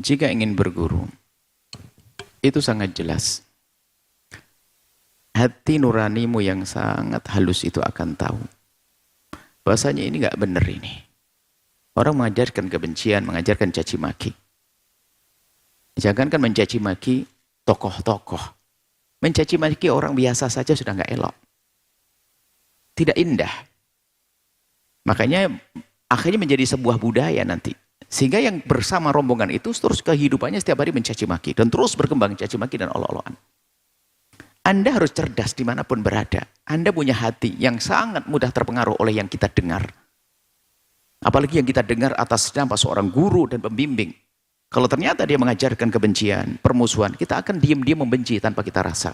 jika ingin berguru, itu sangat jelas. Hati nuranimu yang sangat halus itu akan tahu. Bahasanya ini nggak benar ini. Orang mengajarkan kebencian, mengajarkan caci maki. Jangankan mencaci maki tokoh-tokoh. Mencaci maki orang biasa saja sudah nggak elok. Tidak indah. Makanya akhirnya menjadi sebuah budaya nanti. Sehingga yang bersama rombongan itu terus kehidupannya setiap hari mencaci maki. Dan terus berkembang caci maki dan olok-olokan. Anda harus cerdas dimanapun berada. Anda punya hati yang sangat mudah terpengaruh oleh yang kita dengar. Apalagi yang kita dengar atas nama seorang guru dan pembimbing. Kalau ternyata dia mengajarkan kebencian, permusuhan, kita akan diam-diam membenci tanpa kita rasa.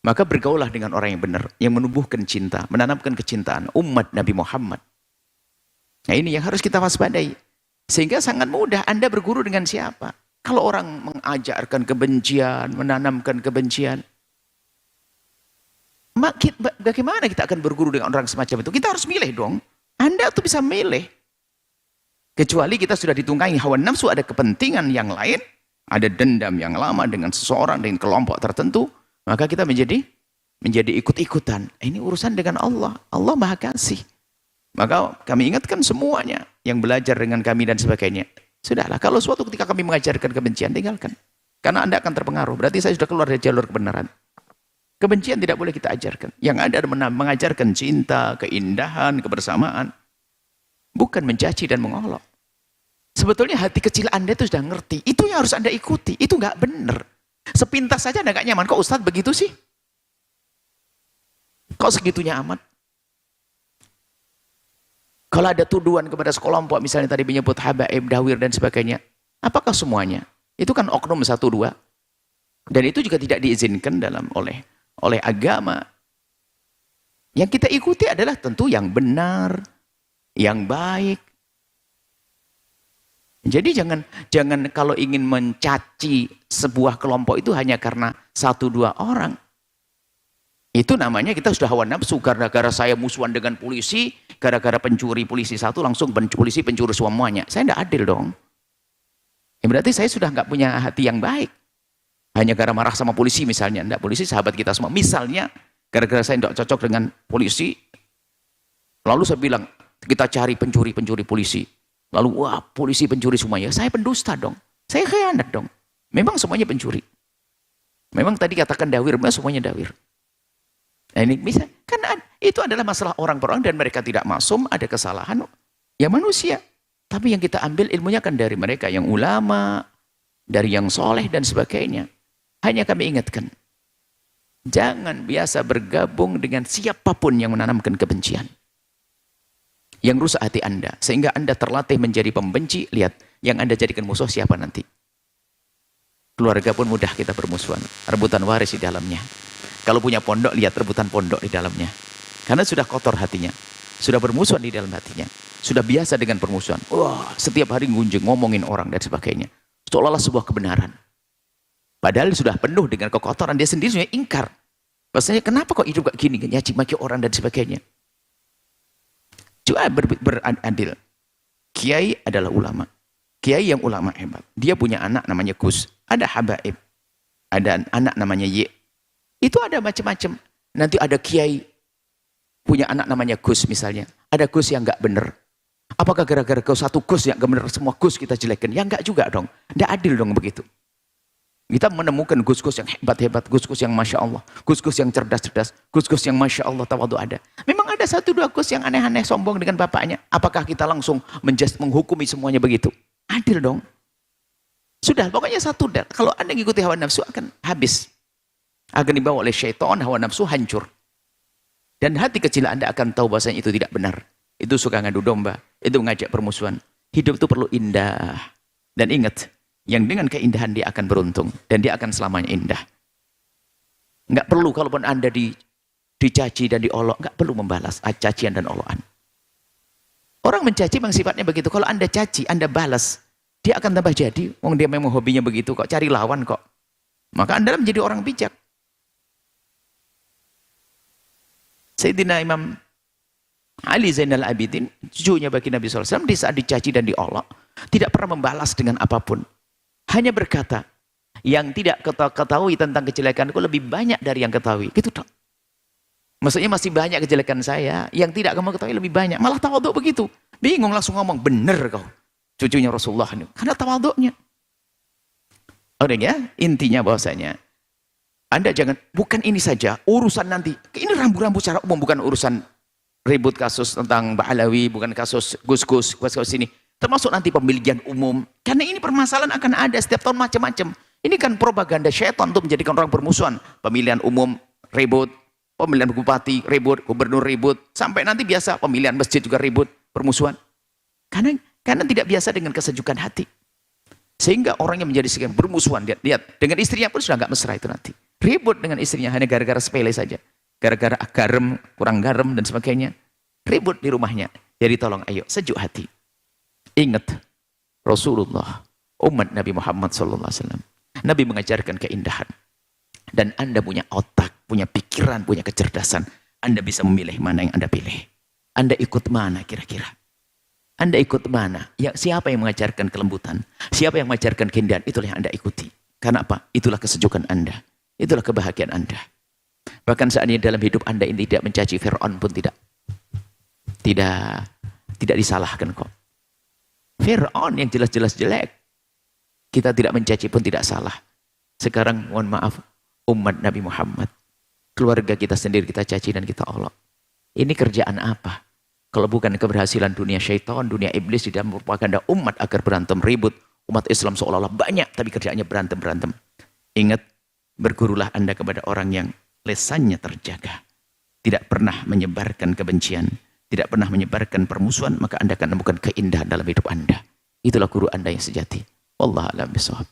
Maka bergaulah dengan orang yang benar, yang menumbuhkan cinta, menanamkan kecintaan umat Nabi Muhammad. Nah ini yang harus kita waspadai. Sehingga sangat mudah Anda berguru dengan siapa. Kalau orang mengajarkan kebencian, menanamkan kebencian, bagaimana kita akan berguru dengan orang semacam itu? Kita harus milih dong. Anda tuh bisa milih. Kecuali kita sudah ditunggangi hawa nafsu, ada kepentingan yang lain, ada dendam yang lama dengan seseorang, dengan kelompok tertentu, maka kita menjadi ikut-ikutan. Ini urusan dengan Allah. Allah Maha Kasih. Maka kami ingatkan semuanya yang belajar dengan kami dan sebagainya. Sudahlah, kalau suatu ketika kami mengajarkan kebencian, tinggalkan. Karena Anda akan terpengaruh. Berarti saya sudah keluar dari jalur kebenaran. Kebencian tidak boleh kita ajarkan. Yang ada adalah mengajarkan cinta, keindahan, kebersamaan. Bukan mencaci dan mengolok. Sebetulnya hati kecil Anda itu sudah ngerti. Itu yang harus Anda ikuti. Itu nggak benar. Sepintas saja Anda nggak nyaman. Kok Ustadz begitu sih? Kok segitunya amat? Kalau ada tuduhan kepada sekelompok, misalnya tadi menyebut habaib, dawir, dan sebagainya. Apakah semuanya? Itu kan oknum 1-2. Dan itu juga tidak diizinkan oleh agama. Yang kita ikuti adalah tentu yang benar, yang baik. Jadi jangan kalau ingin mencaci sebuah kelompok itu hanya karena 1-2 orang. Itu namanya kita sudah hawa nafsu. Gara-gara saya musuhan dengan polisi, gara-gara pencuri polisi satu langsung polisi pencuri semuanya. Saya tidak adil dong. Berarti saya sudah nggak punya hati yang baik. Hanya gara marah sama polisi misalnya. Enggak, polisi sahabat kita semua. Misalnya, gara-gara saya tidak cocok dengan polisi, lalu saya bilang, kita cari pencuri polisi. Lalu, wah polisi pencuri semuanya. Saya pendusta dong. Saya khianat dong. Memang semuanya pencuri. Memang tadi katakan dawir, memang semuanya dawir. Nah ini bisa, kan itu adalah masalah orang per orang dan mereka tidak masum, ada kesalahan. Ya manusia. Tapi yang kita ambil ilmunya kan dari mereka yang ulama, dari yang soleh dan sebagainya. Hanya kami ingatkan, jangan biasa bergabung dengan siapapun yang menanamkan kebencian. Yang rusak hati Anda, sehingga Anda terlatih menjadi pembenci. Lihat, yang Anda jadikan musuh siapa nanti? Keluarga pun mudah kita bermusuhan, rebutan waris di dalamnya. Kalau punya pondok, lihat rebutan pondok di dalamnya. Karena sudah kotor hatinya, sudah bermusuhan di dalam hatinya, sudah biasa dengan permusuhan. Wah, setiap hari ngunjung, ngomongin orang dan sebagainya. Seolah-olah sebuah kebenaran. Padahal sudah penuh dengan kekotoran, dia sendiri sudah ingkar. Maksudnya kenapa kok hidup kayak gini, nyaci maki orang dan sebagainya. Coba beradil. Kiai adalah ulama. Kiai yang ulama hebat. Dia punya anak namanya Gus. Ada habaib. Ada anak namanya Y. Itu ada macam-macam. Nanti ada kiai punya anak namanya Gus misalnya. Ada Gus yang enggak benar. Apakah gara-gara kau satu Gus yang enggak benar, semua Gus kita jelekkan? Ya enggak juga dong. Enggak adil dong begitu. Kita menemukan Gus-Gus yang hebat-hebat, Gus-Gus yang Masya Allah, Gus-Gus yang cerdas-cerdas, Gus-Gus yang Masya Allah tawadu ada. Memang ada 1-2 Gus yang aneh-aneh sombong dengan bapaknya. Apakah kita langsung menghukumi semuanya begitu? Adil dong. Sudah, pokoknya satu. Kalau Anda mengikuti hawa nafsu akan habis. Akan dibawa oleh syaitan, hawa nafsu hancur. Dan hati kecil Anda akan tahu bahasanya itu tidak benar. Itu suka ngadu domba, itu mengajak permusuhan. Hidup itu perlu indah. Dan ingat, yang dengan keindahan dia akan beruntung. Dan dia akan selamanya indah. Enggak perlu, kalaupun Anda dicaci dan diolok, enggak perlu membalas cacian dan olokan. Orang mencaci memang sifatnya begitu. Kalau Anda caci, Anda balas, dia akan tambah jadi. Wong dia memang hobinya begitu kok, cari lawan kok. Maka Anda menjadi orang bijak. Sayyidina Imam Ali Zainal Abidin, cucunya bagi Nabi SAW, di saat dicaci dan diolok, tidak pernah membalas dengan apapun. Hanya berkata, yang tidak ketahui tentang kejelekanku lebih banyak dari yang ketahui. Gitu dong. Maksudnya masih banyak kejelekan saya, yang tidak kamu ketahui lebih banyak. Malah tawaduk begitu. Bingung langsung ngomong, bener kau. Cucunya Rasulullah ini. Karena tawaduknya. Orang ya, intinya bahwasanya Anda jangan, bukan ini saja, urusan nanti. Ini rambu-rambu secara umum, bukan urusan ribut kasus tentang Mbak Alawi, bukan kasus Gus-Gus, kasus ini. Termasuk nanti pemilihan umum. Karena ini permasalahan akan ada setiap tahun macam-macam. Ini kan propaganda syaitan untuk menjadikan orang bermusuhan. Pemilihan umum, ribut. Pemilihan bupati, ribut. Gubernur, ribut. Sampai nanti biasa, pemilihan masjid juga ribut, permusuhan. Karena tidak biasa dengan kesejukan hati. Sehingga orang yang menjadi sekian bermusuhan, lihat, dengan istrinya pun sudah nggak mesra itu nanti. Ribut dengan istrinya hanya gara-gara sepele saja. Gara-gara garam, kurang garam dan sebagainya. Ribut di rumahnya. Jadi tolong ayo, sejuk hati. Ingat, Rasulullah, umat Nabi Muhammad SAW. Nabi mengajarkan keindahan. Dan Anda punya otak, punya pikiran, punya kecerdasan. Anda bisa memilih mana yang Anda pilih. Anda ikut mana kira-kira? Anda ikut mana? Siapa yang mengajarkan kelembutan? Siapa yang mengajarkan keindahan? Itulah yang Anda ikuti. Karena apa? Itulah kesejukan Anda. Itulah kebahagiaan Anda. Bahkan saat ini dalam hidup Anda ini tidak mencaci Fir'aun pun tidak disalahkan kok. Fir'aun yang jelas-jelas jelek. Kita tidak mencaci pun tidak salah. Sekarang mohon maaf, umat Nabi Muhammad, keluarga kita sendiri kita caci dan kita olok. Ini kerjaan apa? Kalau bukan keberhasilan dunia syaitan, dunia iblis di dalam propaganda umat agar berantem ribut. Umat Islam seolah-olah banyak, tapi kerjaannya berantem-berantem. Ingat, bergurulah Anda kepada orang yang lesannya terjaga. Tidak pernah menyebarkan kebencian. Tidak pernah menyebarkan permusuhan, maka Anda akan menemukan keindahan dalam hidup Anda. Itulah guru Anda yang sejati. Wallahu a'lam bishawab.